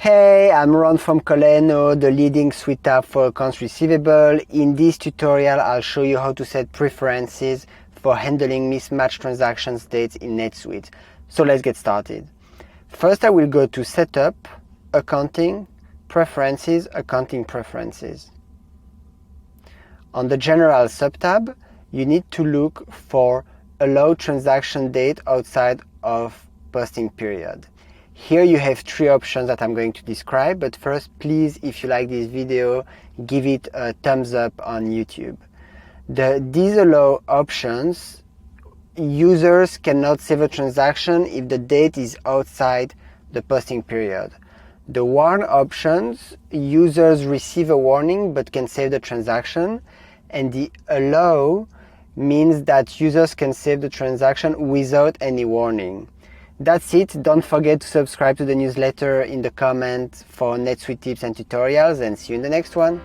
Hey, I'm Ron from Coleno, the leading suite app for accounts receivable. In this tutorial, I'll show you how to set preferences for handling mismatched transactions dates in NetSuite. So let's get started. First, I will go to Setup, Accounting, Preferences, Accounting Preferences. On the General subtab, you need to look for Allow transaction date outside of posting period. Here you have three options that I'm going to describe, but first, please, if you like this video, give it a thumbs up on YouTube. The Disallow options, users cannot save a transaction if the date is outside the posting period. The Warn options, users receive a warning but can save the transaction, and the Allow means that users can save the transaction without any warning. That's it. Don't forget to subscribe to the newsletter in the comments for NetSuite tips and tutorials, and see you in the next one.